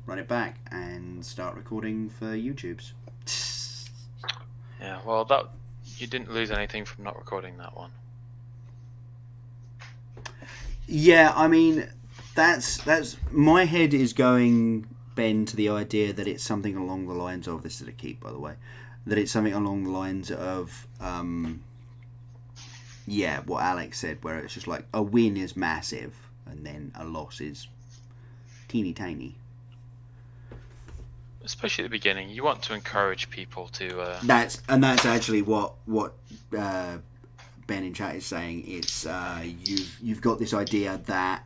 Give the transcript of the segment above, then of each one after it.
run it back, and start recording for YouTube's. Yeah, well, that you didn't lose anything from not recording that one. Yeah, I mean, that's my head is going, Ben, to the idea that it's something along the lines of, this is a keep, by the way, that it's something along the lines of, what Alex said, where it's just like a win is massive and then a loss is teeny tiny. Especially at the beginning, you want to encourage people to. That's actually what Ben in chat is saying. It's you've got this idea that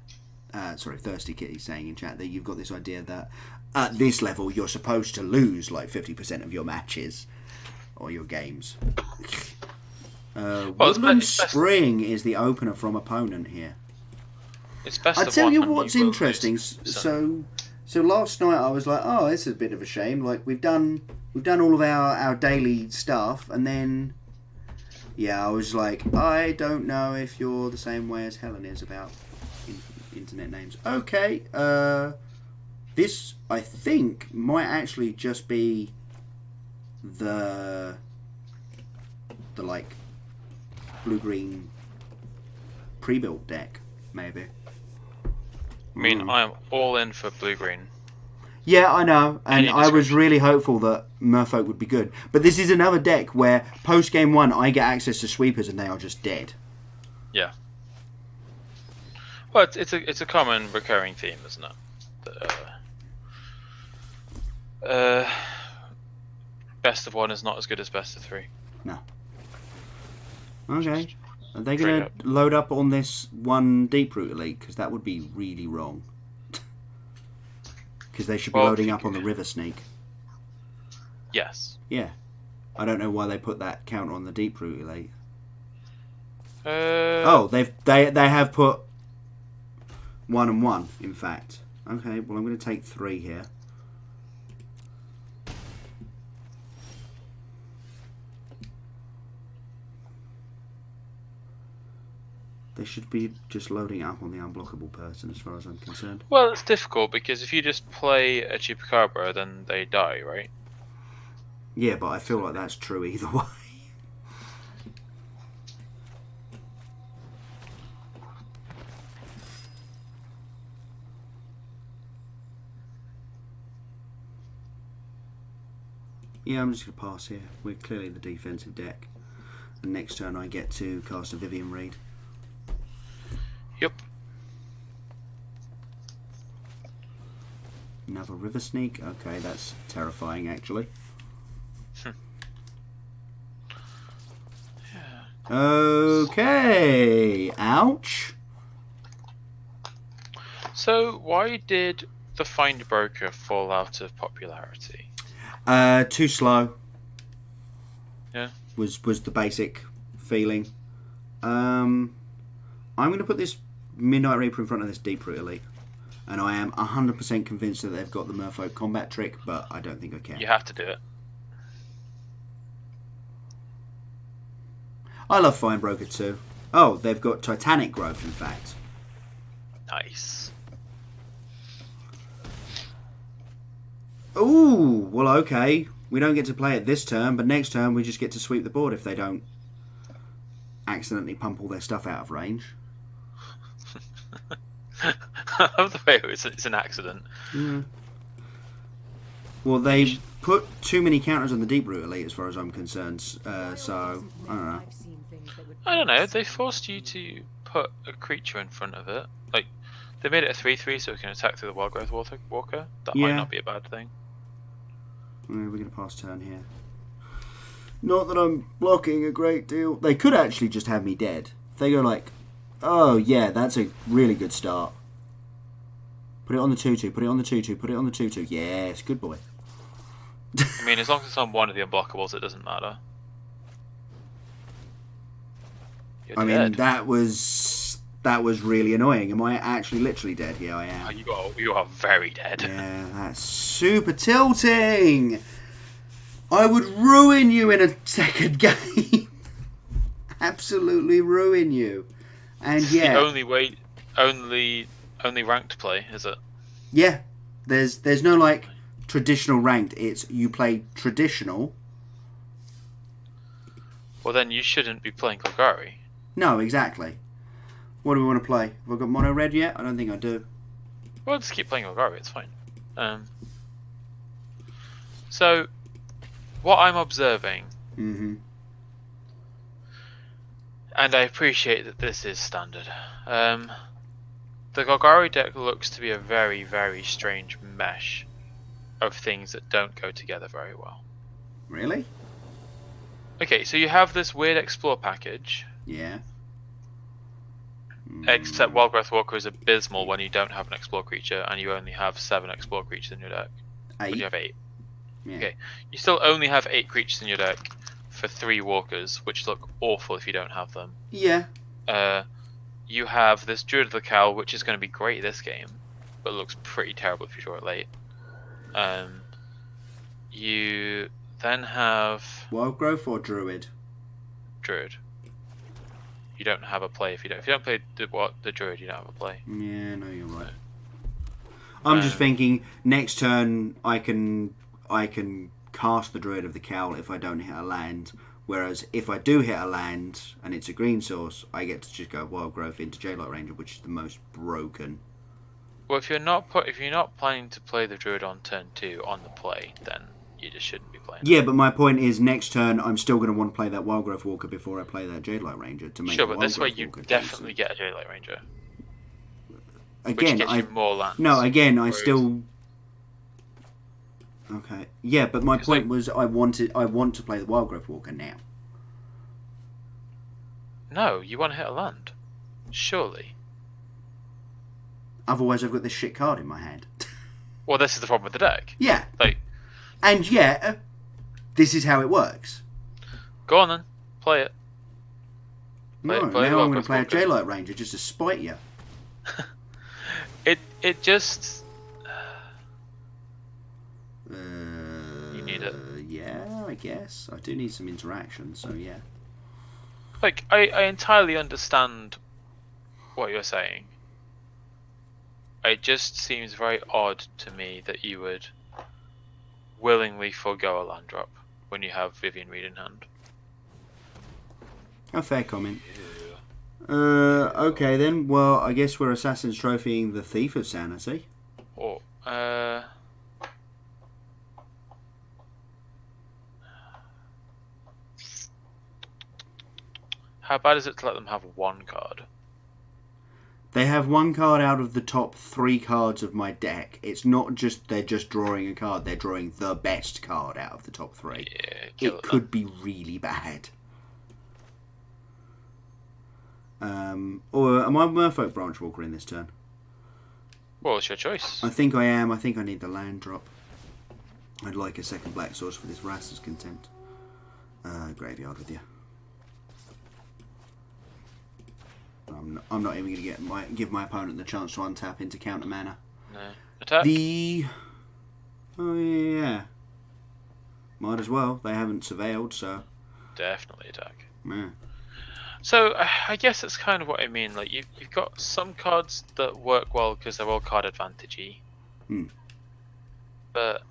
Thirsty Kitty's saying in chat that you've got this idea that at this level you're supposed to lose like 50% of your matches or your games. Woodland Spring is the opener from opponent here. It's best. I'll tell you what's interesting. So last night I was like, oh, this is a bit of a shame. Like we've done all of our daily stuff, and then I was like, I don't know if you're the same way as Helen is about internet names. Okay, this I think might actually just be the like blue-green pre-built deck, maybe. I mean, I am all in for blue-green. Yeah, I know, and I was really hopeful that Merfolk would be good. But this is another deck where post-game 1 I get access to sweepers and they are just dead. Yeah. Well, it's a common recurring theme, isn't it? Best of 1 is not as good as best of 3. No. Okay. Are they going to load up on this one Deep Root Elite? Because that would be really wrong. Because they should be loading up on the River Sneak. Yes. Yeah. I don't know why they put that counter on the Deep Root Elite. They have put 1 and 1, in fact. Okay, well I'm going to take 3 here. They should be just loading up on the unblockable person as far as I'm concerned. Well, it's difficult because if you just play a Chupacabra, then they die, right? Yeah, but I feel like that's true either way. Yeah, I'm just going to pass here. We're clearly the defensive deck. And next turn I get to cast a Vivian Reed. Yep. Another River Sneak. Okay, that's terrifying actually. Yeah. Okay. Ouch. So why did the Find Broker fall out of popularity? Too slow. Yeah. Was the basic feeling. I'm going to put this Midnight Reaper in front of this Deep Root Elite. And I am 100% convinced that they've got the Merfolk combat trick, but I don't think I can. You have to do it. I love Fine Broker too. Oh, they've got Titanic Growth, in fact. Nice. Ooh, well, okay. We don't get to play it this turn, but next turn we just get to sweep the board if they don't accidentally pump all their stuff out of range. I love the way it's an accident. Yeah. Well, they put too many counters on the Deep Root Elite as far as I'm concerned, so I don't know. I don't know, they forced you to put a creature in front of it. Like, they made it a 3/3 so it can attack through the Wild Growth Walker. That might not be a bad thing. Yeah, we're going to pass turn here. Not that I'm blocking a great deal. They could actually just have me dead. They go like, oh yeah, that's a really good start. Put it on the 2/2, put it on the 2/2, put it on the 2/2. Yes, good boy. I mean, as long as it's on one of the unblockables, it doesn't matter. I mean, that was really annoying. Am I actually literally dead? Yeah, I am. You are very dead. Yeah, that's super tilting. I would ruin you in a second game. Absolutely ruin you. And yeah, the only ranked play, is it? Yeah, There's no like traditional ranked. It's you play traditional. Well, then you shouldn't be playing Golgari. No, exactly. What do we want to play? Have I got mono red yet? I don't think I do. Well, just keep playing Golgari. It's fine. So, what I'm observing, Mm-hmm. and I appreciate that this is standard. The Golgari deck looks to be a very, very strange mesh of things that don't go together very well. Really? Okay, so you have this weird Explore package. Yeah. Except Wildgrowth Walker is abysmal when you don't have an Explore creature and you only have 7 Explore creatures in your deck. 8. But you have 8. Yeah. Okay, you still only have 8 creatures in your deck for 3 Walkers, which look awful if you don't have them. Yeah. You have this Druid of the Cowl, which is going to be great this game, but looks pretty terrible if you draw it late. You then have Wild growth or druid? Druid. You don't have a play if you don't play the Druid, you don't have a play. Yeah, no, you're right. I'm just thinking next turn I can cast the Druid of the Cowl if I don't hit a land. Whereas if I do hit a land and it's a green source, I get to just go Wild Growth into J-Light Ranger, which is the most broken. Well, if you're not planning to play the Druid on turn 2 on the play, then you just shouldn't be playing. Yeah, but my point is next turn I'm still going to want to play that Wild Growth Walker before I play that J-Light Ranger to make. Sure, but this way Growth you Walker definitely decent. get a J-Light Ranger. Again, which gets you more lands. No, again, I Whereas... still. Okay. Yeah, but my point was I want to play the Wild Growth Walker now. No, you want to hit a land. Surely. Otherwise I've got this shit card in my hand. Well, this is the problem with the deck. Yeah. Like, and yet, this is how it works. Go on then. Play it. Now I'm going to play a J-Light Ranger just to spite you. It just... you need it. Yeah, I guess. I do need some interaction, so yeah. Like, I entirely understand what you're saying. It just seems very odd to me that you would willingly forego a land drop when you have Vivian Reed in hand. A fair comment. Okay then. Well, I guess we're Assassin's Trophying the Thief of Sanity. Or, how bad is it to let them have 1 card? They have 1 card out of the top 3 cards of my deck. It's not just they're just drawing a card, they're drawing the best card out of the top 3. Yeah, it could be really bad. Or am I Merfolk Branch Walker in this turn? Well, it's your choice. I think I am. I think I need the land drop. I'd like a second black source for this Raster's Contempt. Graveyard with you. I'm not even going to give my opponent the chance to untap into counter mana. No. Attack. Oh yeah. Might as well. They haven't surveilled, so. Definitely attack. Yeah. So I guess that's kind of what I mean. Like you've got some cards that work well because they're all card advantagey. But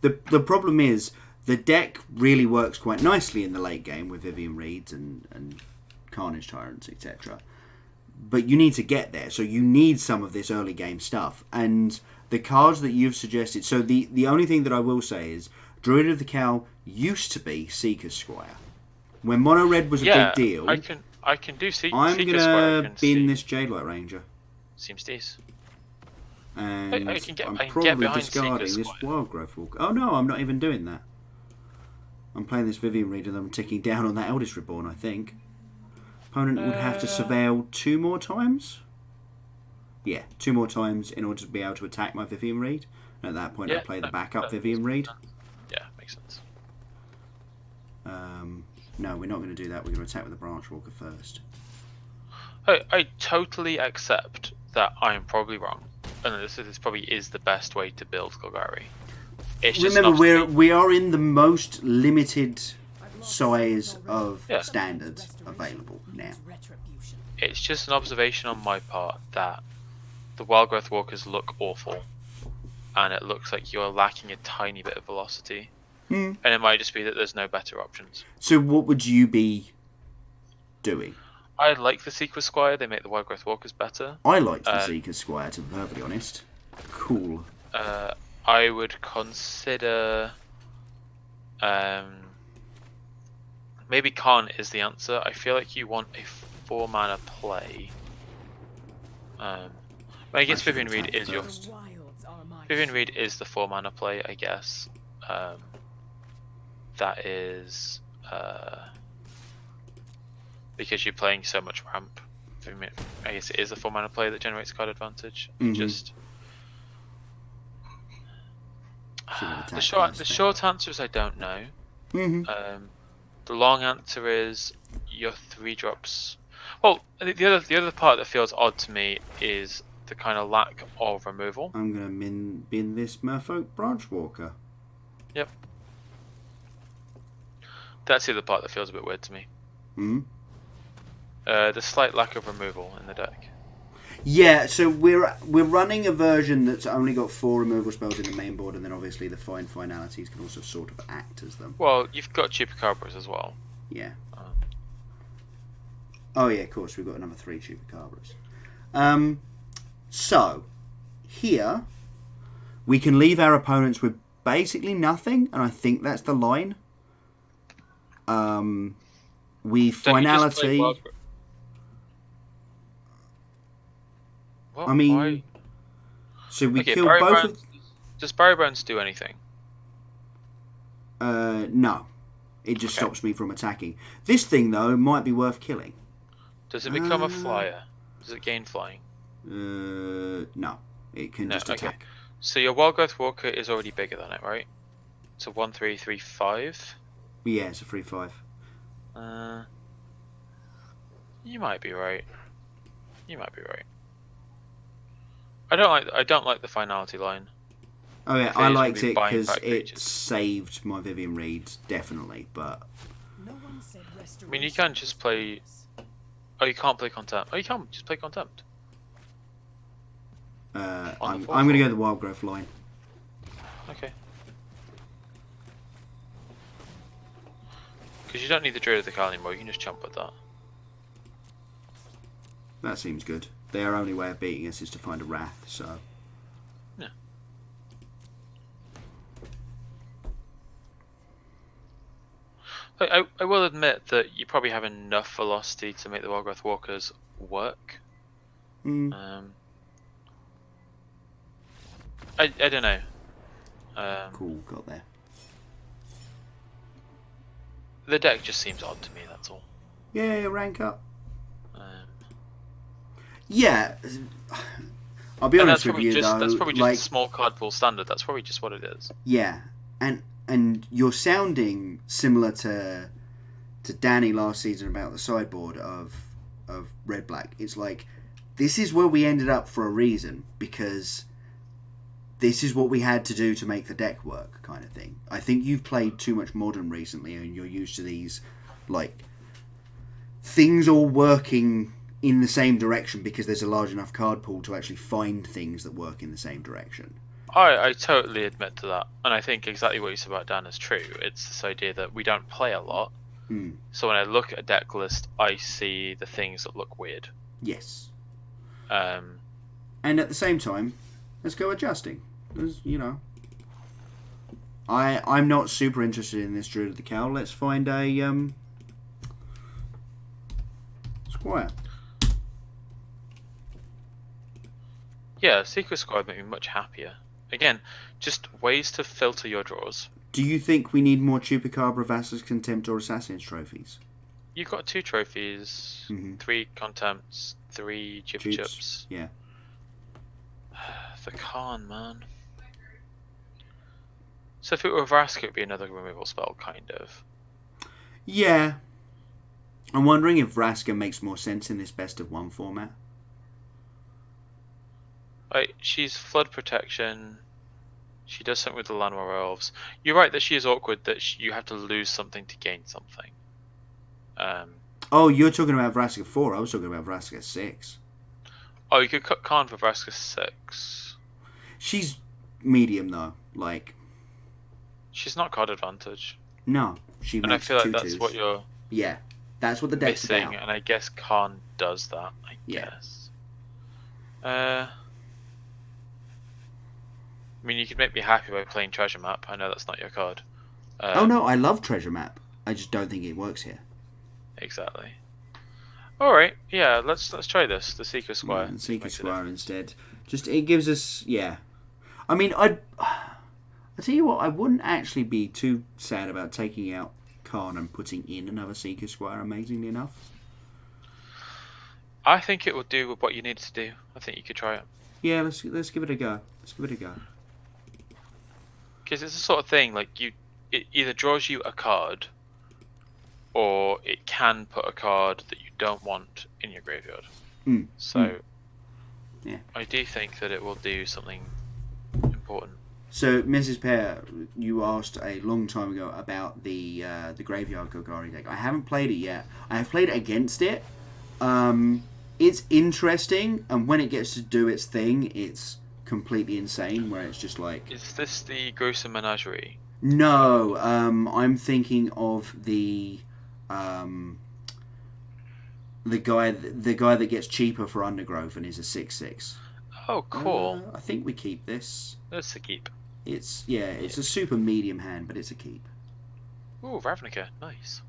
the problem is the deck really works quite nicely in the late game with Vivian Reeds and Carnage Tyrants, etc. But you need to get there, so you need some of this early game stuff. And the cards that you've suggested. So the only thing that I will say is Druid of the Cowl used to be Seeker's Squire. When Mono Red was a big deal, I can do I'm Seeker's Squire. gonna bin this J-Light Ranger. Seems decent. And I'm probably discarding this Wild Growth Walker. Oh no, I'm not even doing that. I'm playing this Vivian Reed and I'm ticking down on that Eldest Reborn, I think. Opponent would have to surveil 2 more times? Yeah, 2 more times in order to be able to attack my Vivian Reed. And at that point I play the backup Vivian Reed. Yeah, makes sense. No, we're not going to do that. We're going to attack with the Branch Walker first. I totally accept that I'm probably wrong. And this probably is the best way to build Golgari. It's just remember, we are in the most limited size of standards available now. It's just an observation on my part that the Wild Growth Walkers look awful. and it looks like you're lacking a tiny bit of velocity. Hmm. And it might just be that there's no better options. So what would you be doing? I like the Seeker Squire. They make the Wild Growth Walkers better. I liked the Seeker Squire, to be perfectly honest. Cool. I would consider... maybe Khan is the answer. I feel like you want a 4-mana play. I guess Vivian Reed is your... Vivian Reed is the 4-mana play, I guess. That is... because you're playing so much ramp. I guess it is a 4-mana play that generates card advantage. Just... the short answer is I don't know. The long answer is your 3-drops. Well, the other part that feels odd to me is the kind of lack of removal. I'm gonna bin this Merfolk Branchwalker. Yep. That's the other part that feels a bit weird to me. The slight lack of removal in the deck. Yeah, so we're running a version that's only got 4 removal spells in the main board, and then obviously the finalities can also sort of act as them. Well, you've got Chupacabras as well. Yeah. Oh yeah, of course, we've got another 3 Chupacabras. So, here, we can leave our opponents with basically nothing, and I think that's the line. Finality... Well, I mean... why? So we kill Barry both Bones, Does Barry Bones do anything? No. It just stops me from attacking. This thing, though, might be worth killing. Does it become a flyer? Does it gain flying? No. It can just attack. So your Wild Growth Walker is already bigger than it, right? It's a 1/3/3/5. Yeah, it's a 3/5. You might be right. I don't like the finality line. Oh yeah, I liked it because it saved my Vivian Reed, definitely. But I mean, you can just play. Oh, you can't play Contempt. Oh, you can just play Contempt. I'm going to go the Wild Growth line. Okay. Because you don't need the Druid of the Cal anymore. You can just jump with that. That seems good. Their only way of beating us is to find a Wrath, so... Yeah. I will admit that you probably have enough velocity to make the Wild Growth Walkers work. I don't know. Cool, got there. The deck just seems odd to me, that's all. Yeah, rank up. Yeah, I'll be honest with you though. That's probably just a small card pool standard. That's probably just what it is. Yeah, and you're sounding similar to Danny last season about the sideboard of Red Black. It's like this is where we ended up for a reason, because this is what we had to do to make the deck work, kind of thing. I think you've played too much Modern recently, and you're used to these like things all working in the same direction because there's a large enough card pool to actually find things that work in the same direction. I totally admit to that, and I think exactly what you said about Dan is true. It's this idea that we don't play a lot, so when I look at a deck list, I see the things that look weird. Yes. And at the same time, let's go adjusting. As you know, I'm not super interested in this Druid of the Cowl. Let's find a Squire. Yeah, Secret Squad would make me much happier. Again, just ways to filter your draws. Do you think we need more Chupacabra, Vassals, Contempt, or Assassin's trophies? You've got 2 trophies, 3 Contempts, 3 Chups. Yeah. The Khan, man. So if it were Vraska, it would be another removal spell, kind of. Yeah. I'm wondering if Vraska makes more sense in this best of 1 format. Right, she's flood protection. She does something with the Llanowar Elves. You're right that she is awkward, that you have to lose something to gain something. Oh, you're talking about Vraska 4. I was talking about Vraska 6. Oh, you could cut Khan for Vraska 6. She's medium though. Like, She's not card advantage. no, she And I makes feel like 2/2s. that's what you're Yeah, that's what the deck's missing, about. and I guess Khan does that, I Yeah. guess. I mean, you could make me happy by playing Treasure Map. I know that's not your card. Oh no, I love Treasure Map. I just don't think it works here. Exactly. Alright, yeah, let's try this. The Seeker Squire. Yeah, Seeker Squire instead. Just, it gives us, yeah. I mean, I tell you what, I wouldn't actually be too sad about taking out Khan and putting in another Seeker Squire, amazingly enough. I think it will do what you need it to do. I think you could try it. Yeah, let's give it a go. Let's give it a go. Because it's the sort of thing, like, it either draws you a card, or it can put a card that you don't want in your graveyard. So, yeah, I do think that it will do something important. So, Mrs. Pear, you asked a long time ago about the Graveyard Golgari deck. I haven't played it yet. I have played against it. It's interesting, and when it gets to do its thing, it's completely insane, where it's just like... Is this the Gruesome Menagerie? No, I'm thinking of the guy that gets cheaper for Undergrowth and is a 6/6. Oh, cool. I think we keep this. That's a keep. It's a super medium hand, but it's a keep. Ooh, Ravnica, nice.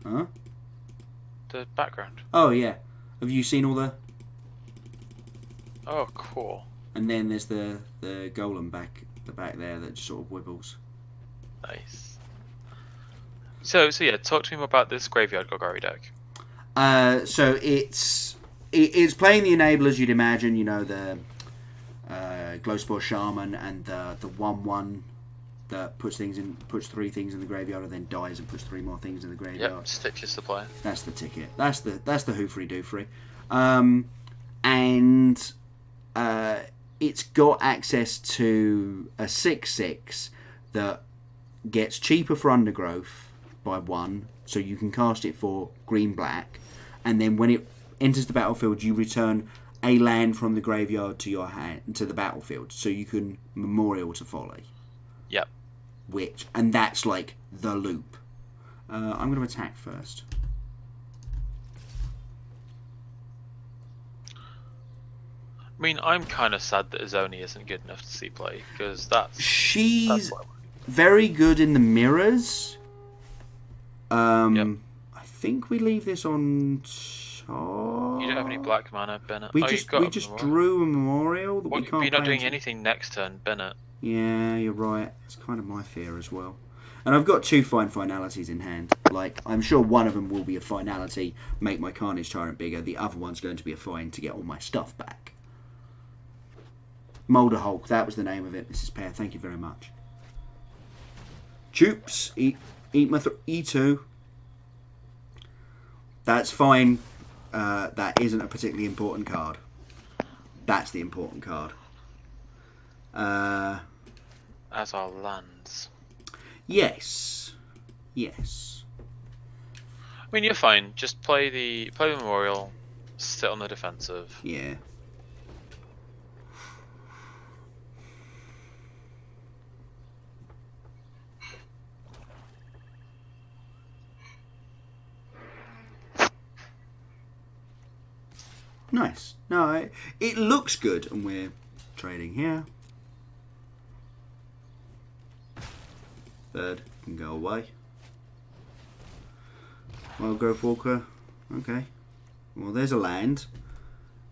Huh? The background. Oh yeah. Have you seen all the? Oh, cool. And then there's the golem back there that just sort of wibbles. Nice. So yeah, talk to me about this Graveyard Golgari deck. So it's playing the enablers you'd imagine. You know, the Glowspore Shaman and the 1/1 that puts 3 things in the graveyard and then dies and puts 3 more things in the graveyard. Yep, Stitches supply. That's the ticket. That's the hoofery doofery. And it's got access to a 6/6 that gets cheaper for Undergrowth by 1, so you can cast it for green-black, and then when it enters the battlefield, you return a land from the graveyard to your hand to the battlefield, so you can Memorial to Folly. Yep. And that's like the loop. I'm going to attack first. I mean, I'm kind of sad that Azoni isn't good enough to see play, because she's very good in the mirrors. Yep. I think we leave this on top. You don't have any black mana, Bennett. We just drew a Memorial that we can't. You're not doing anything next turn, Bennett. Yeah, you're right. It's kind of my fear as well. And I've got 2 fine finalities in hand. Like, I'm sure one of them will be a finality, make my Carnage Tyrant bigger. The other one's going to be a fine to get all my stuff back. Moulder Hulk, that was the name of it, Mrs. Pear. Thank you very much. Choops, eat my E2. That's fine. That isn't a particularly important card. That's the important card. As our lands. Yes. I mean, you're fine. Just play the Memorial, sit on the defensive. Yeah. Nice. No, it looks good, and we're trading here. Third can go away. Wildgrowth Walker. Okay. Well, there's a land.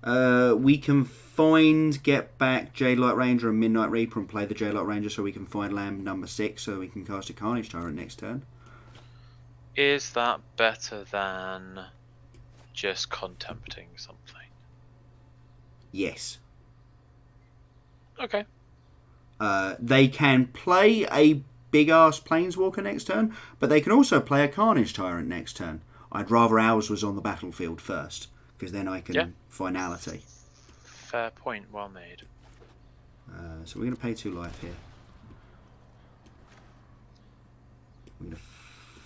We can get back Jadelight Ranger and Midnight Reaper and play the Jadelight Ranger so we can find land number 6 so we can cast a Carnage Tyrant next turn. Is that better than just contempting something? Yes. Okay. They can play a big-ass Planeswalker next turn, but they can also play a Carnage Tyrant next turn. I'd rather ours was on the battlefield first, because then I can finality. Fair point, well made. So we're going to pay 2 life here. I'm going to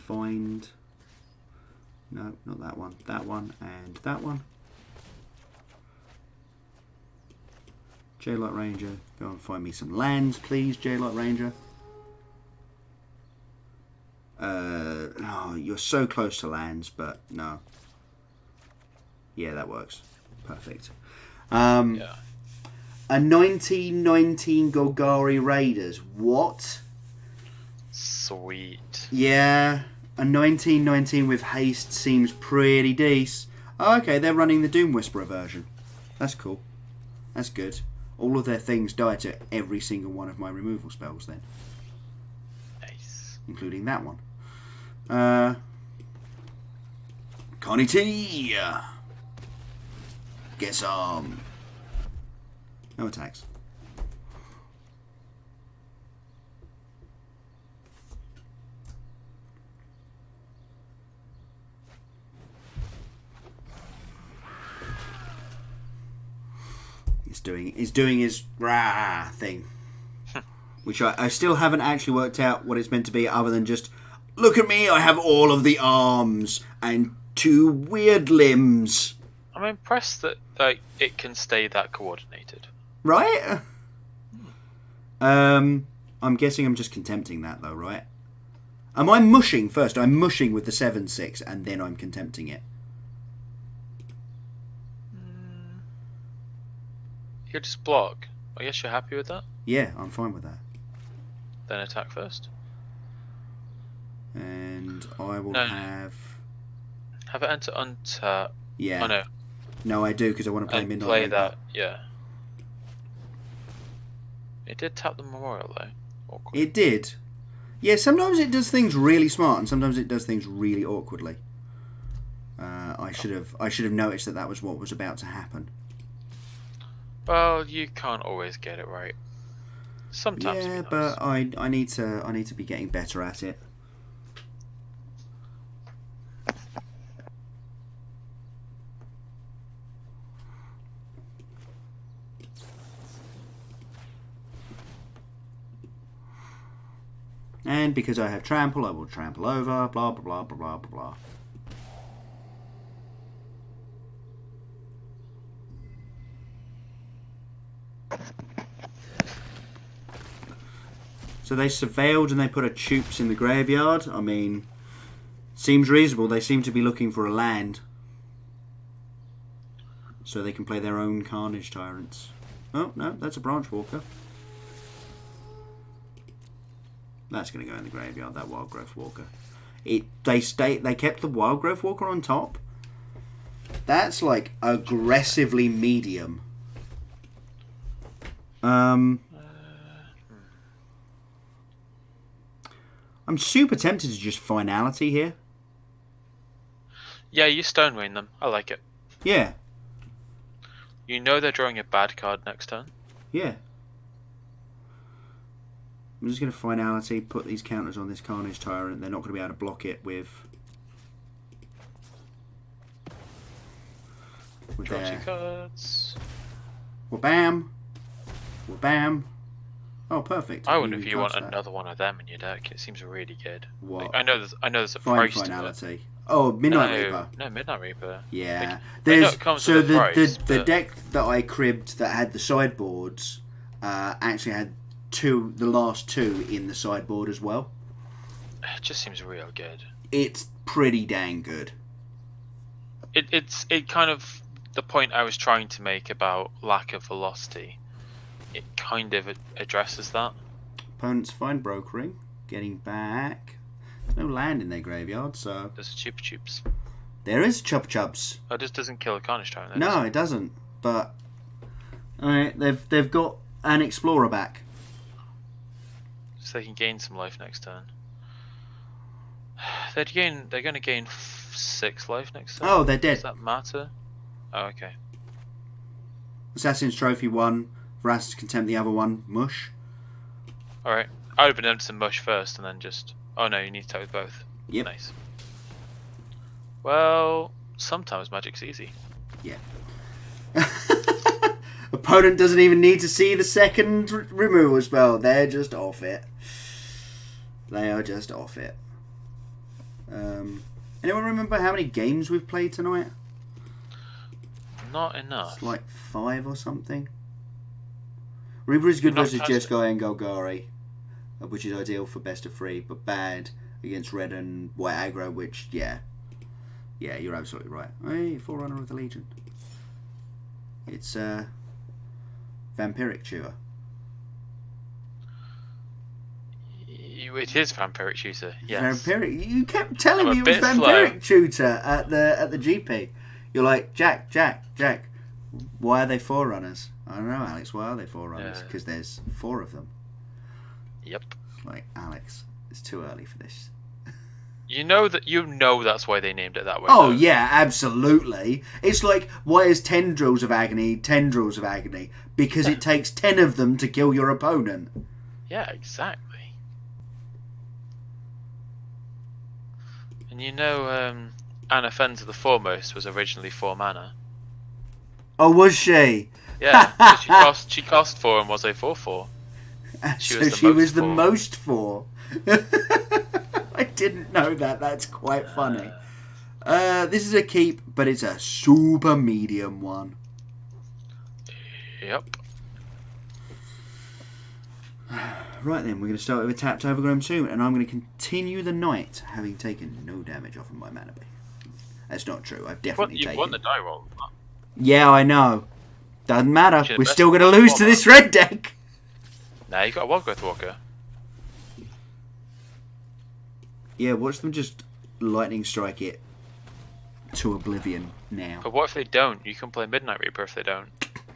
find... No, not that one. That one and that one. J-Light Ranger. Go and find me some lands, please, J-Light Ranger. Oh, you're so close to lands, but no. Yeah, that works. Perfect. Yeah. A 1919 Golgari Raiders. What? Sweet. Yeah, a 1919 with haste seems pretty decent. Oh, okay, they're running the Doom Whisperer version. That's cool. That's good. All of their things die to every single one of my removal spells then. Nice. Including that one. Connie T! Get some. No attacks. He's doing his rah thing. Which I still haven't actually worked out what it's meant to be other than just, look at me, I have all of the arms and 2 weird limbs. I'm impressed that like it can stay that coordinated. Right? I'm guessing I'm just contempting that though, right? Am I mushing first? I'm mushing with the 7/6 and then I'm contempting it. You just block. I guess you're happy with that? Yeah, I'm fine with that. Then attack first. And I will No. have Have it enter untap. Yeah. Oh no. No, I do because I want to play And Midnight play Reaper. that, yeah. It did tap the memorial though. Awkward. It did. Yeah, sometimes it does things really smart and sometimes it does things really awkwardly. I should have noticed that was what was about to happen. Well, you can't always get it right. Sometimes. Yeah, it'd be but nice. I need to be getting better at it. And because I have trample, I will trample over. Blah blah blah blah blah blah blah. So they surveilled and they put a troops in the graveyard. I mean, seems reasonable. They seem to be looking for a land. So they can play their own Carnage Tyrants. Oh, no, that's a Branch Walker. That's going to go in the graveyard, that Wild Growth Walker. They kept the Wild Growth Walker on top. That's like aggressively medium. I'm super tempted to just Finality here. Yeah, you Stonewing them. I like it. Yeah. You know they're drawing a bad card next turn. Yeah. I'm just going to Finality, put these counters on this Carnage Tyrant. They're not going to be able to block it with Draw their... 2 cards. Well, bam. Well, bam. Oh, perfect. I wonder if you want that. another one of them in your deck. It seems really good. What? Like, I know there's a Fine price Finality. to it. Oh, Midnight Reaper. No, Midnight Reaper. Yeah. Like, I know it comes so with a price, the but... deck that I cribbed that had the sideboards actually had the last 2 in the sideboard as well. It just seems real good. It's pretty dang good. It's kind of the point I was trying to make about lack of velocity. It kind of addresses that. Opponents find brokering, getting back. There's no land in their graveyard, so There's a Chupa Chups. there is Chup Chups. Oh, it just doesn't kill a Carnage Tyrant. Then, No, does it doesn't. But they've got an Explorer back. So they can gain some life next turn. They're going to gain 6 life next turn. Oh, they're dead. Does that matter? Oh, okay. Assassin's Trophy 1, Vraska's Contempt the other one, mush. Alright. I would have been able to mush first and then just... Oh no, you need to attack with both. Yep. Nice. Well, sometimes magic's easy. Yeah. Opponent doesn't even need to see the second removal spell. They're just off it. They are just off it. Anyone remember how many games we've played tonight? Not enough. It's like 5 or something. Reaper is good Not versus tested. Jeskai and Golgari, which is ideal for best of 3, but bad against red and white aggro, which, yeah, you're absolutely right. Hey, Forerunner of the Legion. It's Vampiric Tutor. It is Vampiric Tutor, yes. Vampiric. You kept telling I'm a me it was bit Vampiric Tutor at the GP. You're like, Jack. Why are they Forerunners? I don't know, Alex. Why are they Forerunners? Because there's 4 of them. Yep. Like, Alex, it's too early for this. You know that's why they named it that way. Oh, though. yeah, absolutely. It's like, why is Tendrils of Agony? Because it takes 10 of them to kill your opponent. Yeah, exactly. And you know, Anna Fenza the Foremost was originally 4 mana. Oh, was she? Yeah, she cost 4 and was a 4/4. She was the most 4. I didn't know that. That's quite funny. This is a keep, but it's a super medium one. Yep. Right then, we're going to start with a tapped Overgrown Tomb, and I'm going to continue the night having taken no damage off of my mana bay. That's not true. I've definitely taken... You won the die roll. Yeah, I know. Doesn't matter. We're still going to lose to this red deck. Nah, you got a Wild Growth Walker. Yeah, watch them just lightning strike it to oblivion now. But what if they don't? You can play Midnight Reaper if they don't.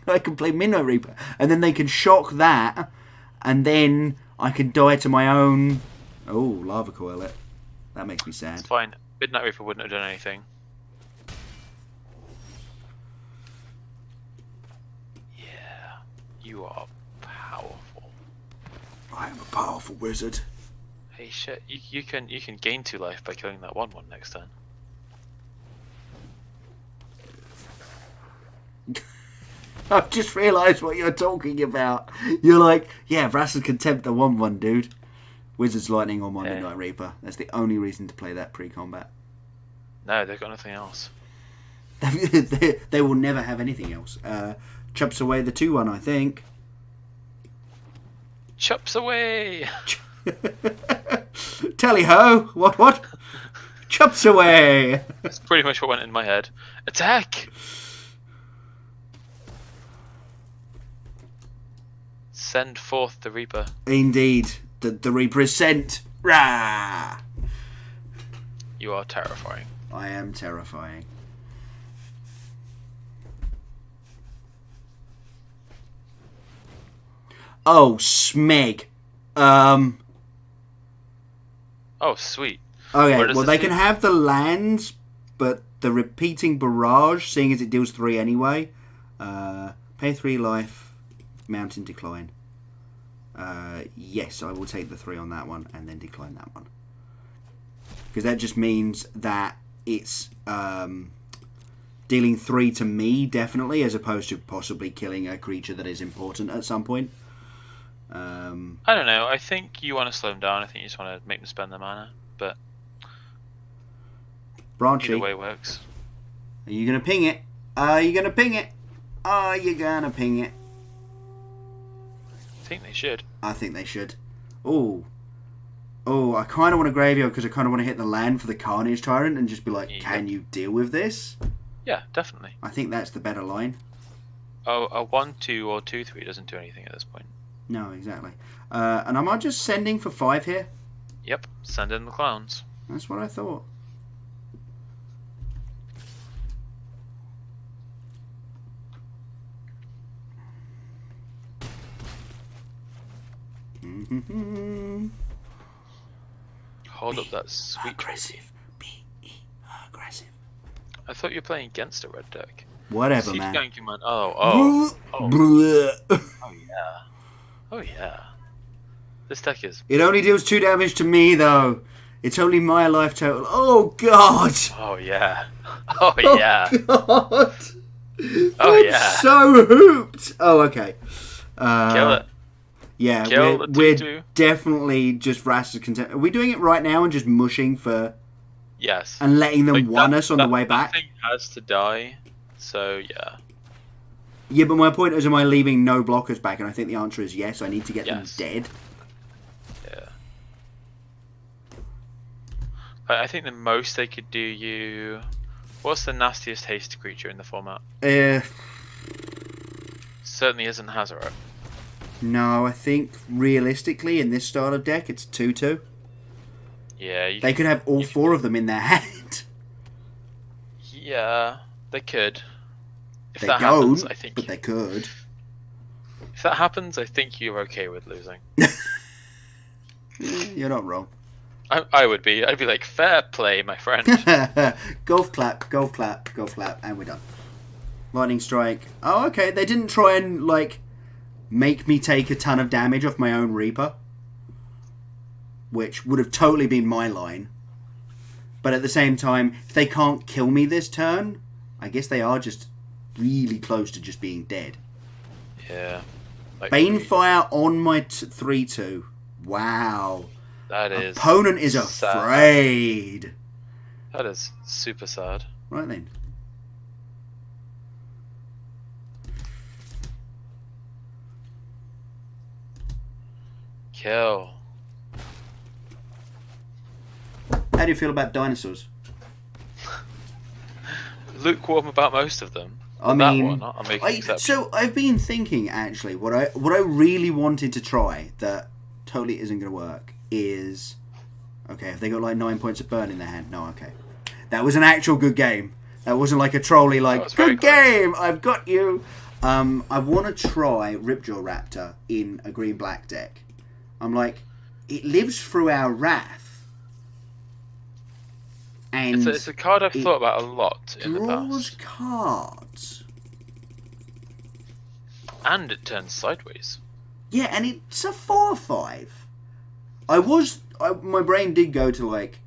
I can play Midnight Reaper, and then they can shock that, and then I can die to my own... Oh, Lava Coil it. That makes me sad. It's fine. Midnight Reaper wouldn't have done anything. Yeah, you are powerful. I am a powerful wizard. Hey, shit! You can gain 2 life by killing that 1/1 next turn. I've just realised what you're talking about. You're like, yeah, Vraska's Contempt the 1/1, dude. Wizard's Lightning on my Midnight Reaper. That's the only reason to play that pre-combat. No, they've got nothing else. they will never have anything else. Chops away the 2/1, I think. Chops away! Tally ho! What? Chops away! That's pretty much what went in my head. Attack! Send forth the Reaper. Indeed. The Reaper is sent. Rah! You are terrifying. I am terrifying. Oh, Smeg. Oh, sweet. Okay, well, they can have the lands, but the repeating barrage, seeing as it deals 3 anyway. Pay 3 life, Mountain Decline. Yes, I will take the 3 on that one and then decline that one. Because that just means that it's dealing 3 to me, definitely, as opposed to possibly killing a creature that is important at some point. I don't know. I think you want to slow them down. I think you just want to make them spend their mana. But Branchy, either way works. are you going to ping it? Are you going to ping it? Are you going to ping it? I think they should. I think they should. Oh, I kind of want a graveyard because I kind of want to hit the land for the Carnage Tyrant and just be like, can you deal with this? Yeah, definitely. I think that's the better line. Oh, a 1/2 or 2/3 doesn't do anything at this point. No, exactly. And am I just sending for 5 here? Yep, send in the clowns. That's what I thought. Hold up that sweet... Aggressive. B-E, aggressive. I thought you were playing against a red deck. Whatever, Siege man. Gang Command. Oh yeah. Oh yeah. This deck is... It only deals 2 damage to me, though. It's only my life total. Oh, God! Oh yeah. Oh yeah. God! Oh I'm yeah. so hooped! Oh, okay. Kill it. Yeah, Kill the we're 2/2. definitely just Vraska's Contempt. Are we doing it right now and just mushing for... Yes. And letting them Like, one us on the way that back? thing has to die. So yeah. Yeah, but my point is, am I leaving no blockers back? And I think the answer is yes. I need to get them dead. Yeah. I think the most they could do you... What's the nastiest haste creature in the format? Certainly isn't Hazaret. No, I think realistically in this style of deck, it's 2/2. Yeah. They could have all 4 of them in their hand. Yeah, they could. If They that don't, happens, I think... but they could. If that happens, I think you're okay with losing. You're not wrong. I would be. I'd be like, fair play, my friend. Golf clap, golf clap, golf clap, and we're done. Lightning strike. Oh, okay. They didn't try and, like, make me take a ton of damage off my own Reaper. Which would have totally been my line. But at the same time, if they can't kill me this turn, I guess they are just really close to just being dead. Yeah. Like Banefire on my 3/2. Wow. That is... Opponent is afraid. Sad. That is super sad. Right then. Kill. How do you feel about dinosaurs? Lukewarm about most of them. I mean, that one, I'm making exception. So I've been thinking actually, what I really wanted to try that totally isn't going to work is, okay, if they got like 9 points of burn in their hand, no, okay, that was an actual good game. That wasn't like a trolley like good game. I've got you. I want to try Ripjaw Raptor in a green black deck. I'm like, it lives through our wrath. And it's a card I've thought about a lot in the past. Draws cards. And it turns sideways. Yeah, and it's a 4/5. My brain did go to like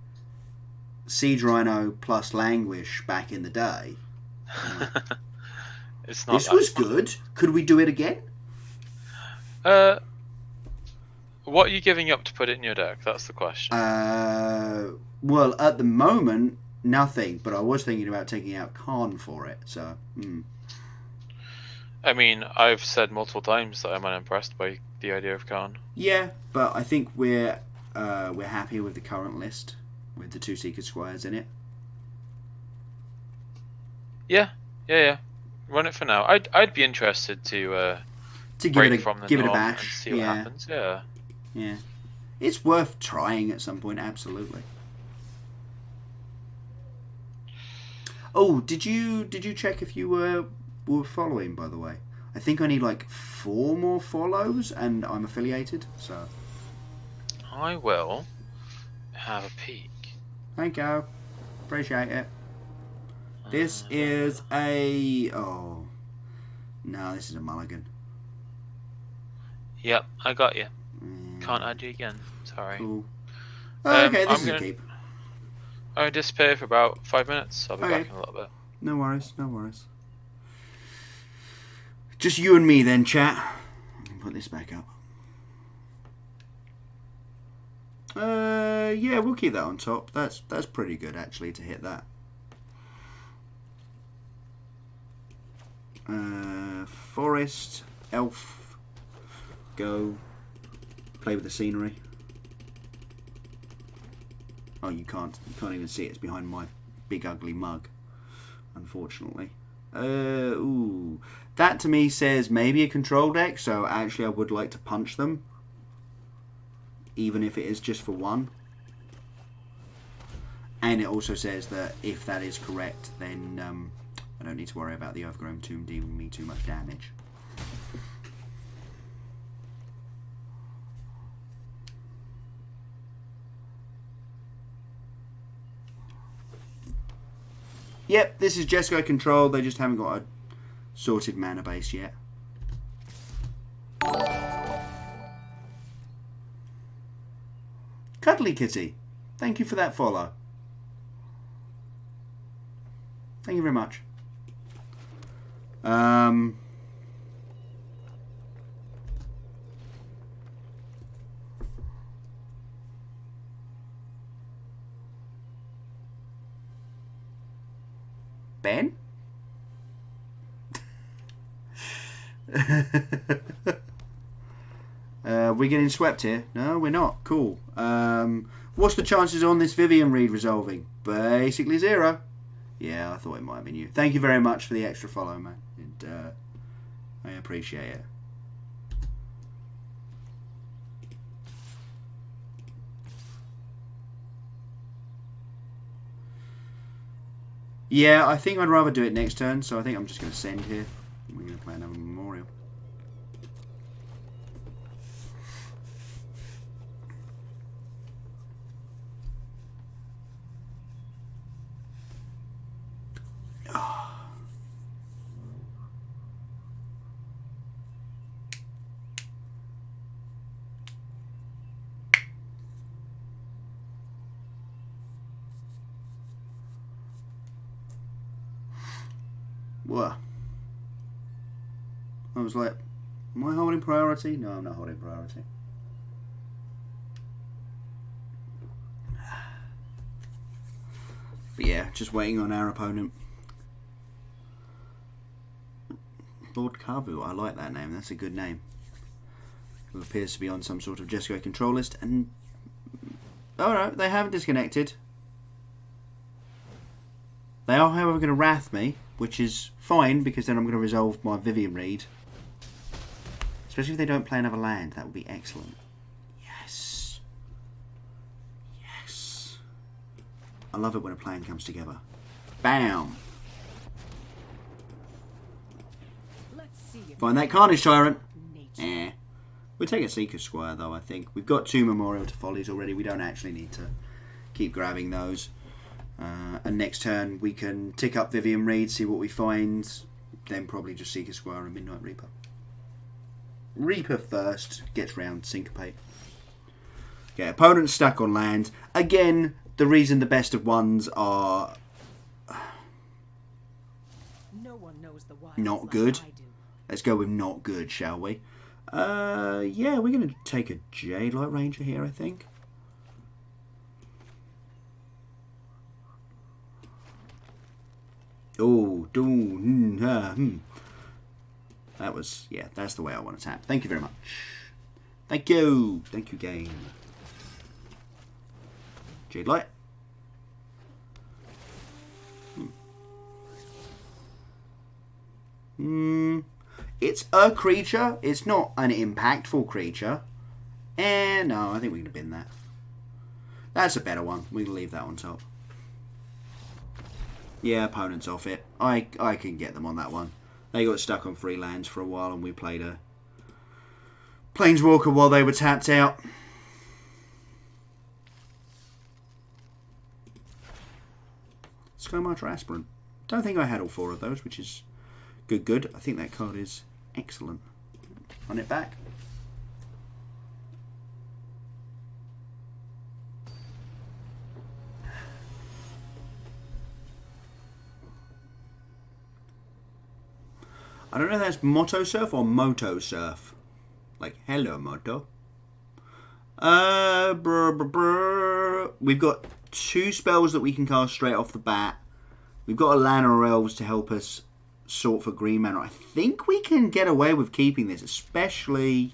Siege Rhino plus Languish back in the day. It's not. This was good. Could we do it again? What are you giving up to put it in your deck? That's the question. Well, at the moment, nothing. But I was thinking about taking out Khan for it. So. I mean, I've said multiple times that I'm unimpressed by the idea of Khan. Yeah, but I think we're happy with the current list with the 2 Seeker Squires in it. Yeah. Run it for now. I'd be interested to give it a bash and see what happens. Yeah. Yeah, it's worth trying at some point. Absolutely. Oh, did you check if you were following? By the way, I think I need like 4 more follows, and I'm affiliated. So I will have a peek. Thank you. Appreciate it. This is a... Oh. No, this is a mulligan. Yep, I got you. Can't add you again. Sorry. Cool. Okay, this is a keep. I'm going to disappear for about 5 minutes. I'll be back in a little bit. No worries, no worries. Just you and me then, chat. I can put this back up. Yeah, we'll keep that on top. That's pretty good, actually, to hit that. Forest, elf, go, play with the scenery. Oh, you can't even see it. It's behind my big ugly mug, unfortunately. Ooh, that to me says maybe a control deck. So actually, I would like to punch them, even if it is just for 1. And it also says that if that is correct, then I don't need to worry about the Overgrown Tomb dealing me too much damage. Yep, this is Jesco control. They just haven't got a sorted mana base yet. Cuddly Kitty, thank you for that follow. Thank you very much. Ben? We're getting swept here. No, we're not. Cool. What's the chances on this Vivian Reed resolving? Basically 0. Yeah, I thought it might have been you. Thank you very much for the extra follow, man. I appreciate it. Yeah, I think I'd rather do it next turn, so I think I'm just going to send here. We're going to play another Memorial. What? I was like, am I holding priority? No, I'm not holding priority. But yeah, just waiting on our opponent. Lord Kavu, I like that name. That's a good name. Who appears to be on some sort of Jesco control list. And oh no, they haven't disconnected. They are, however, going to wrath me, which is fine because then I'm going to resolve my Vivian Reed. Especially if they don't play another land, that would be excellent. Yes. Yes. I love it when a plan comes together. Bam. Find that Carnage Tyrant. Eh. We'll take a Seeker Squire though, I think. We've got 2 Memorial to Follies already. We don't actually need to keep grabbing those. And next turn we can tick up Vivian Reed, see what we find. Then probably just Seeker Squire and Midnight Reaper. Reaper first, gets round Syncopate. Okay, opponent's stuck on land. Again, the reason the best of ones are not good. Let's go with not good, shall we? Yeah, we're going to take a Jade Light Ranger here, I think. Oh, that was, yeah, that's the way I want to tap. Thank you very much. Thank you. Thank you, game. Jade Light. It's a creature. It's not an impactful creature. And no, I think we're going to bin that. That's a better one. We're going to leave that on top. Yeah, opponent's off it. I can get them on that one. They got stuck on 3 lands for a while and we played a Planeswalker while they were tapped out. Skymarcher Aspirant. Don't think I had all 4 of those, which is good. I think that card is excellent. Run it back. I don't know if that's Motto Surf or Moto Surf. Like, hello, Moto. We've got 2 spells that we can cast straight off the bat. We've got a Lana or Elves to help us sort for green mana. I think we can get away with keeping this, especially...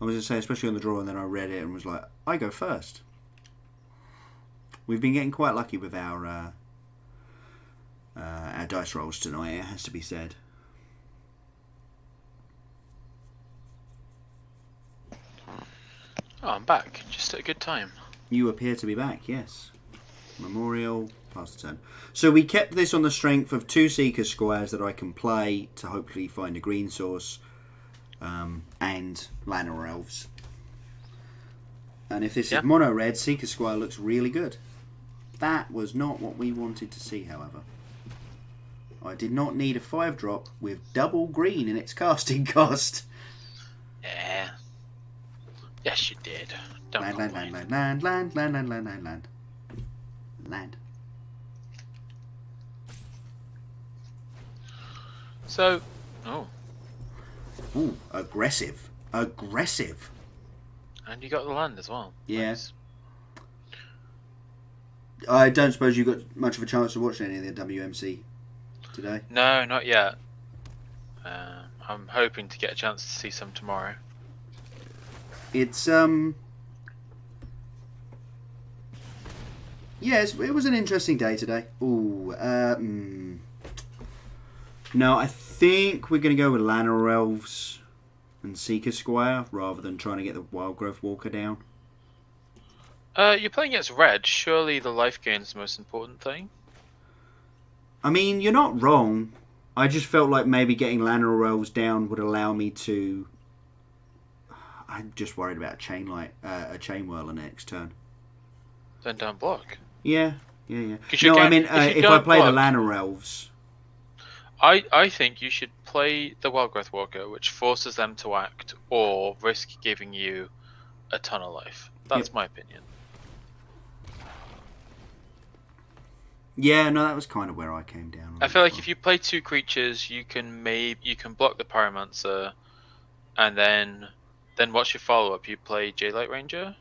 I was going to say, especially on the draw, and then I read it and was like, I go first. We've been getting quite lucky with our dice rolls tonight, it has to be said. Oh, I'm back. Just at a good time. You appear to be back, yes. Memorial, pass the turn. So we kept this on the strength of 2 Seeker Squires that I can play to hopefully find a green source. And Lana or Elves. And if this is mono red, Seeker Squire looks really good. That was not what we wanted to see, however. I did not need a 5-drop with double green in its casting cost. Yeah. Yes, you did. Don't land. So, oh. Ooh, aggressive. Aggressive. And you got the land as well. Yes. Nice. I don't suppose you got much of a chance to watch any of the WMC today? No, not yet. I'm hoping to get a chance to see some tomorrow. It's Yes, it was an interesting day today. Ooh, no, I think we're going to go with Lanner Elves and Seeker Squire rather than trying to get the Wild Growth Walker down. You're playing against red. Surely the life gain is the most important thing. I mean, you're not wrong. I just felt like maybe getting Lanner Elves down would allow me to... I'm just worried about a Chain Whirler next turn. Then don't block. Yeah. No, I mean, if I play the Lanner Elves... I think you should play the Wild Growth Walker, which forces them to act, or risk giving you a ton of life. That's my opinion. Yeah, no, that was kind of where I came down. I feel like if you play 2 creatures, you can block the Pyromancer, and then what's your follow up? You play J-Light Ranger.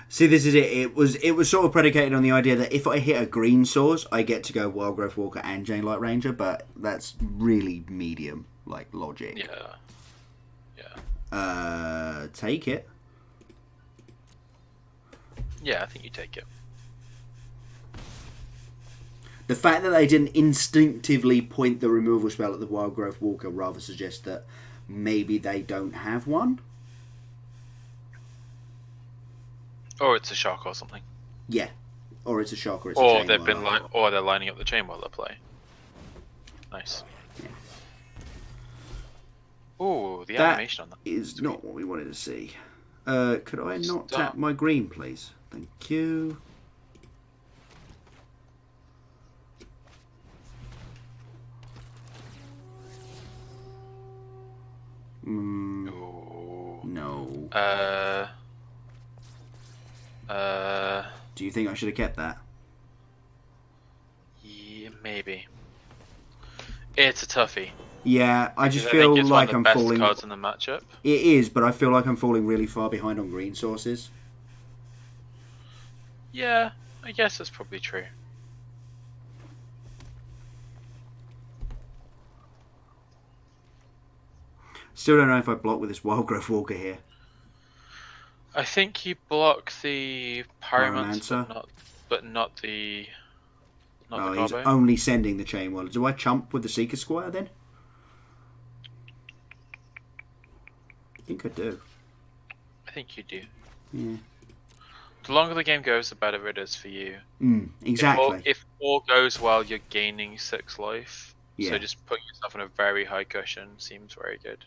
See, this is it. It was sort of predicated on the idea that if I hit a green source, I get to go Wild Growth Walker and J-Light Ranger, but that's really medium, like, logic. Yeah. Take it. Yeah, I think you take it. The fact that they didn't instinctively point the removal spell at the Wild Growth Walker rather suggests that maybe they don't have one. Or it's a shock or something. Yeah. Or it's a shock or it's a chain or they're lining up the chain while they play. Nice. Yeah. Ooh, the animation on that is not what we wanted to see. Could I not tap my green, please? Thank you. No. Do you think I should have kept that? Yeah, maybe. It's a toughie. Yeah, I just feel like I'm falling. One of the best cards in the matchup. It is, but I feel like I'm falling really far behind on green sources. Yeah, I guess that's probably true. Still don't know if I block with this Wild Growth Walker here. I think you block the Pyromancer, but not the he's only sending the Chain Whirler. Do I chump with the Seeker Squire then? I think I do. I think you do. Yeah. The longer the game goes, the better it is for you. Exactly. If all goes well, you're gaining 6 life. Yeah. So just putting yourself on a very high cushion seems very good.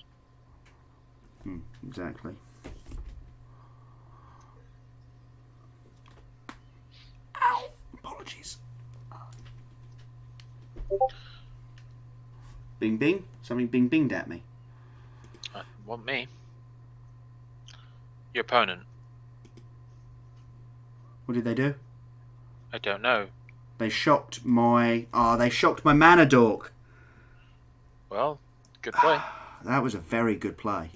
Exactly. Ow! Apologies. Bing bing? Something bing binged at me. Want me? Your opponent. What did they do? I don't know. They shocked my... they shocked my Mana Dork. Well, good play. That was a very good play.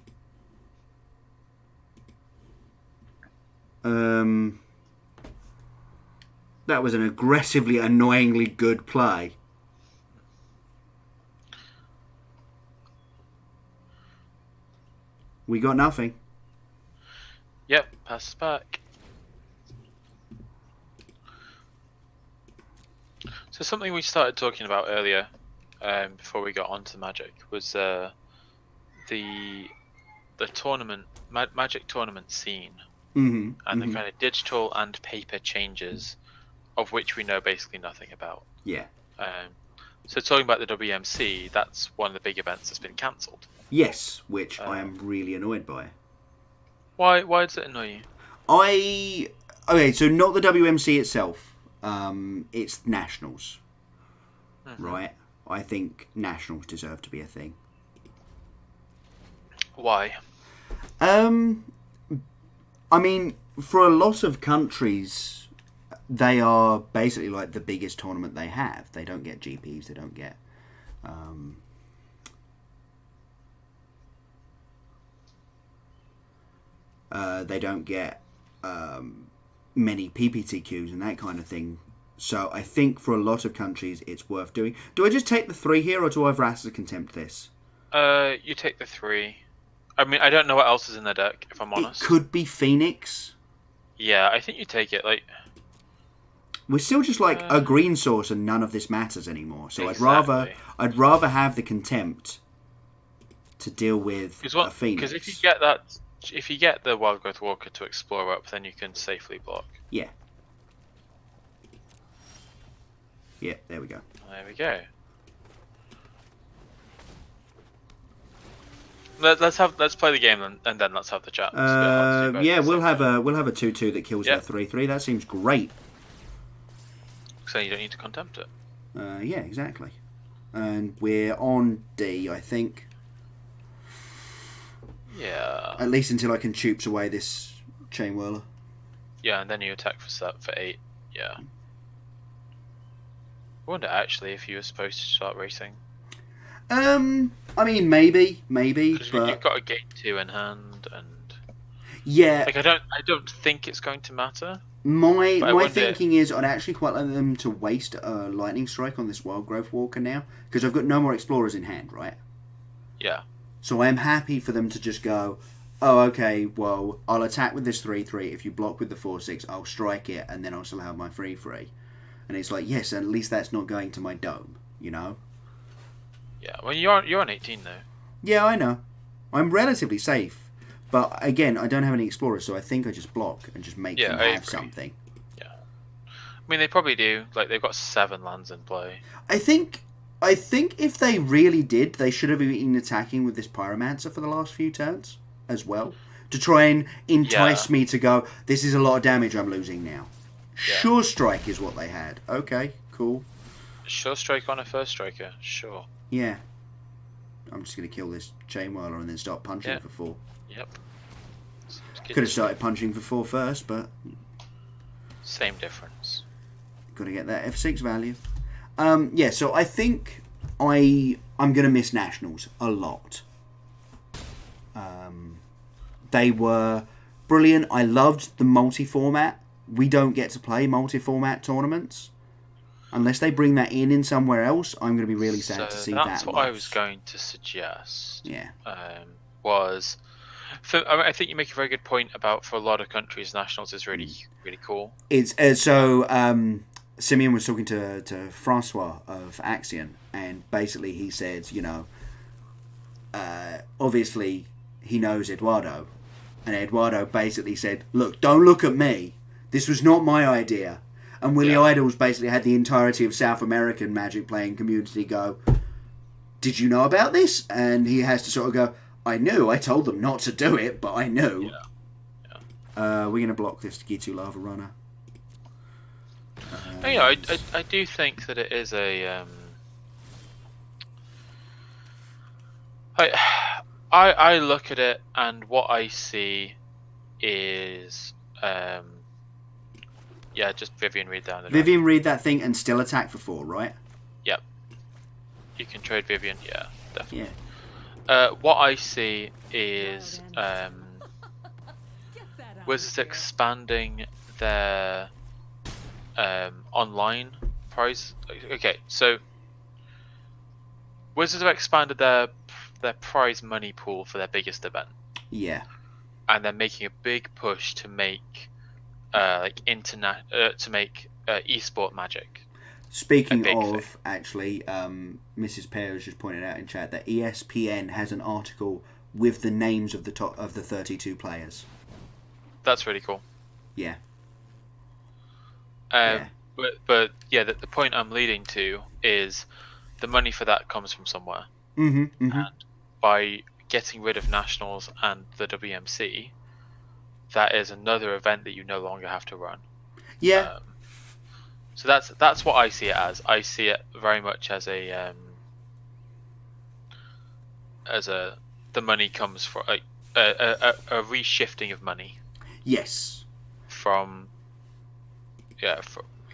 That was an aggressively, annoyingly good play. We got nothing. Yep, pass us back. So something we started talking about earlier, before we got onto Magic, was the tournament, Magic tournament scene, and the kind of digital and paper changes, of which we know basically nothing about. Yeah. So talking about the WMC, that's one of the big events that's been cancelled. Yes, which I am really annoyed by. Why does it annoy you? Okay, so not the WMC itself. It's nationals, right? I think nationals deserve to be a thing. Why? I mean, for a lot of countries, they are basically like the biggest tournament they have. They don't get GPs. They don't get. They don't get many PPTQs and that kind of thing. So I think for a lot of countries it's worth doing. Do I just take the 3 here, or do I Vraska Contempt this? You take the 3. I mean, I don't know what else is in the deck, if I'm honest. It could be Phoenix. Yeah, I think you take it. Like, we're still just like a green source, and none of this matters anymore. So exactly. I'd rather have the contempt to deal with a Phoenix. Because if you get that, if you get the Wild Growth Walker to explore up, then you can safely block. Yeah. Yeah, there we go. There we go. Let's play the game and then let's have the chat. Yeah, we'll have a 2/2 that kills their 3/3. That seems great. So you don't need to contempt it. Yeah, exactly. And we're on D, I think. Yeah. At least until I can Choops away this Chain Whirler. Yeah, and then you attack for 8. Yeah. I wonder actually if you were supposed to start racing. I mean, maybe, but you've got a gate 2 in hand, and yeah, like I don't think it's going to matter. My thinking is I'd actually quite like them to waste a Lightning Strike on this Wild Growth Walker now, because I've got no more Explorers in hand, right? Yeah. So I'm happy for them to just go, oh, okay, well, I'll attack with this 3/3. If you block with the 4/6, I'll strike it, and then I'll still have my 3/3. And it's like, yes, at least that's not going to my dome, you know? Yeah, well, you're on 18 though. Yeah, I know. I'm relatively safe. But again, I don't have any Explorers, so I think I just block and just make them have something. Yeah. I mean, they probably do. Like, they've got 7 lands in play. I think if they really did, they should have been attacking with this Pyromancer for the last few turns as well. To try and entice me to go, this is a lot of damage I'm losing now. Yeah. Sure Strike is what they had. Okay, cool. Sure Strike on a first striker, sure. Yeah. I'm just going to kill this Chain Whirler and then start punching for 4. Yep. Could have started punching for 4 first, but... Same difference. Got to get that F6 value. Yeah, so I think I'm going to miss Nationals a lot. They were brilliant. I loved the multi-format. We don't get to play multi-format tournaments. Unless they bring that in somewhere else, I'm going to be really sad to see that. That's what I was going to suggest. Yeah. I think you make a very good point about, for a lot of countries, Nationals is really, really cool. It's Simeon was talking to Francois of Axion, and basically he said, you know, obviously he knows Eduardo, and Eduardo basically said, look, don't look at me. This was not my idea. And Willie Idles basically had the entirety of South American Magic playing community go, did you know about this? And he has to sort of go, I knew. I told them not to do it, but I knew. We're going to block this Gitu Lava Runner. I do think that it is a... I look at it, and what I see is... just Vivian read down. Vivian read that thing and still attack for 4, right? Yep. You can trade Vivian, yeah, definitely. Yeah. What I see is Wizards expanding their online prize. Okay, so Wizards have expanded their prize money pool for their biggest event. Yeah. And they're making a big push to make esport Magic. Speaking of, actually, Mrs. Pear has just pointed out in chat that ESPN has an article with the names of the 32 players. That's really cool. Yeah. But the point I'm leading to is the money for that comes from somewhere. Mm-hmm. And by getting rid of Nationals and the WMC, that is another event that you no longer have to run. Yeah. So that's what I see it as. I see it very much as the money comes for a reshifting of money. Yes. From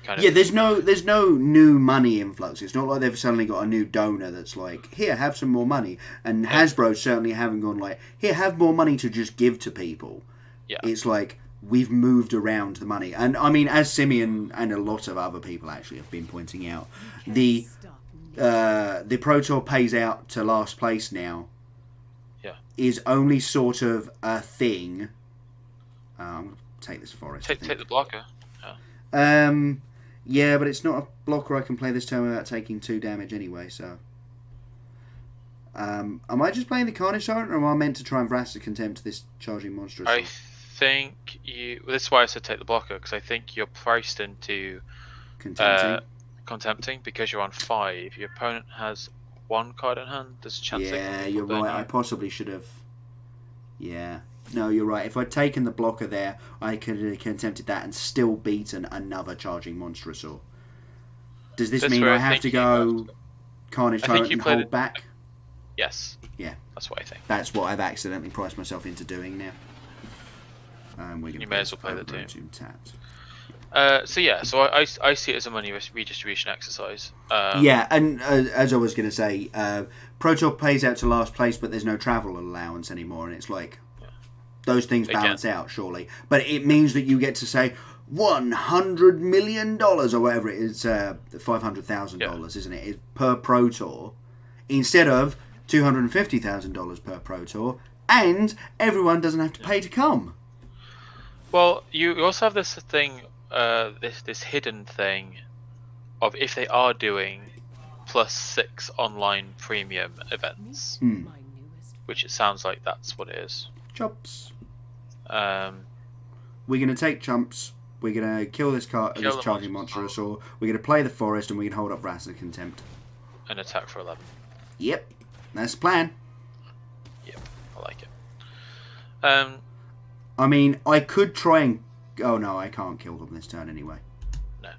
there's no new money influx. It's not like they've suddenly got a new donor that's like, here, have some more money. And Hasbro certainly haven't gone like, here, have more money to just give to people. Yeah. It's like, we've moved around the money. And I mean, as Simeon and a lot of other people actually have been pointing out, the the Pro Tour pays out to last place now. Yeah. Is only sort of a thing. I'm going to take this forest. Take the blocker. Yeah. Yeah, but it's not a blocker I can play this turn without taking 2 damage anyway, so... am I just playing the Carnage Tyrant, or am I meant to try and Vraster Contempt this Charging Monstrous? I think you... Well, that's why I said take the blocker, because I think you're priced into... Contempting, because you're on 5. Your opponent has 1 card in hand. There's a chance. Yeah, you're right. I possibly should have. Yeah. No, you're right. If I'd taken the blocker there, I could have contempted that and still beaten another Charging Monstrosaur. Does this mean I have to go Carnage Tyrant and hold back? Yes. Yeah. That's what I think. That's what I've accidentally priced myself into doing now. You may as well play the team. Tapped. So I see it as a money redistribution exercise. Yeah, and as I was going to say, Pro Tour pays out to last place, but there's no travel allowance anymore, and it's like those things balance out, surely. But it means that you get to say $100 million or whatever it is, $500,000, isn't it, per Pro Tour, instead of $250,000 per Pro Tour, and everyone doesn't have to pay to come. Well, you also have this thing. This hidden thing of if they are doing +6 online premium events, which it sounds like that's what it is. Chumps. We're gonna take chumps. We're gonna kill this Charging Monstrosaur. We're gonna play the forest, and we can hold up Vraster Contempt. And attack for 11. Yep, that's the plan. Yep, I like it. I mean, I could try and... Oh no, I can't kill them this turn anyway. No.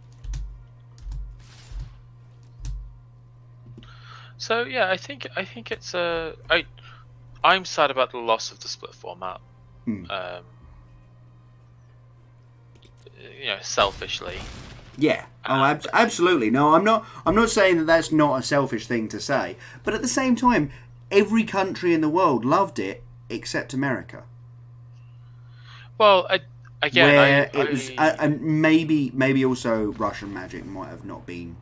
So yeah, I think it's I'm sad about the loss of the split format. Selfishly. Yeah. Oh, absolutely. No, I'm not saying that that's not a selfish thing to say, but at the same time, every country in the world loved it except America. Well, again, it was, and maybe also Russian Magic might have not been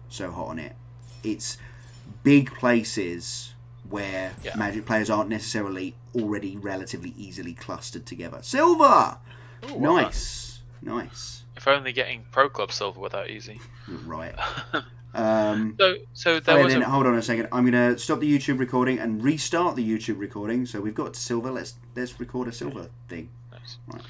so hot on it. It's big places where Magic players aren't necessarily already relatively easily clustered together. Silver, Ooh, nice. If only getting Pro Club Silver were that easy. Right. So there was. Hold on a second. I'm gonna stop the YouTube recording and restart the YouTube recording. So we've got to silver. Let's record a silver thing. Nice. Right.